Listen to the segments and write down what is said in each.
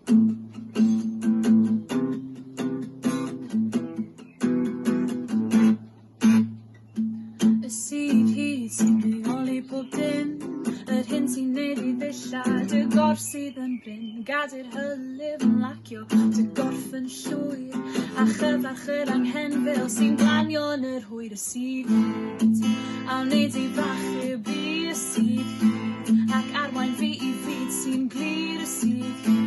Y sydd hyd sy'n reoli pob dim, yr hyn sy'n neud i ddillad, y gorff sydd yn bryn, gadur hylif yn lacio, dy gorff yn llwyr, a chyfarch yr anghenfil sy'n glanio yn yr hwyr. Y sydd hyd, a wneud i fachub i y sydd hyd, ac arwain fi i fyd sy'n glir. Y sydd hyd,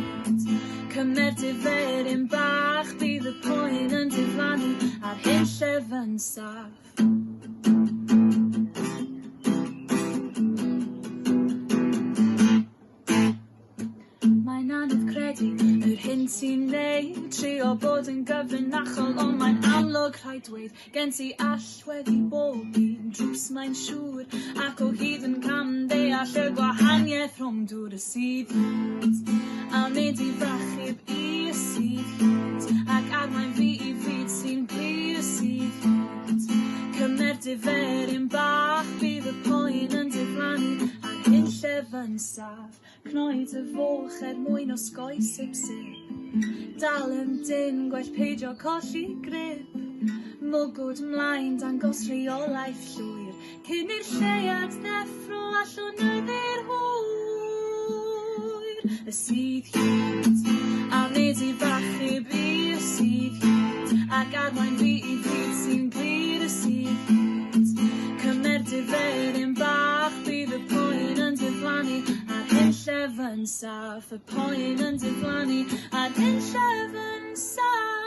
cymer diferyn bach, bydd y poen yn diflannu ar hyn llef yn saff. Mae'n anodd credu yr hyn sy'n neud, trio bod yn gyfrinachol, ond mae'n amlwg rhaid dweud, gen ti allwedd i bob un drws mae'n siŵr, ac o hyd yn cam deall y gwahaniaeth rhwng dŵr. Y sydd hyd, a wneud i frachub i y sydd hyd, ac arwain fi i fyd sy'n glir. Y sydd hyd, cymer diferyn bach, bydd y poen yn diflannu ar hyn llef yn saff. Cnoed y foch mwyn osgoi sip sip, dal yn dyn gwell peidio colli grip, mwgwd mlaen dangos reolaeth llwyr, cyn i'r lleiad ddeffro allwn yddi'r hwyr. Y sydd hyd, a wneud i fachub i y sydd hyd, ac arwain fi i fyd sy'n glir. Y sydd hyd, cymer diferyn bach, bydd y poen yn diflannu ar hyn llef yn saff. Y poen yn diflannu ar hyn llef yn saff.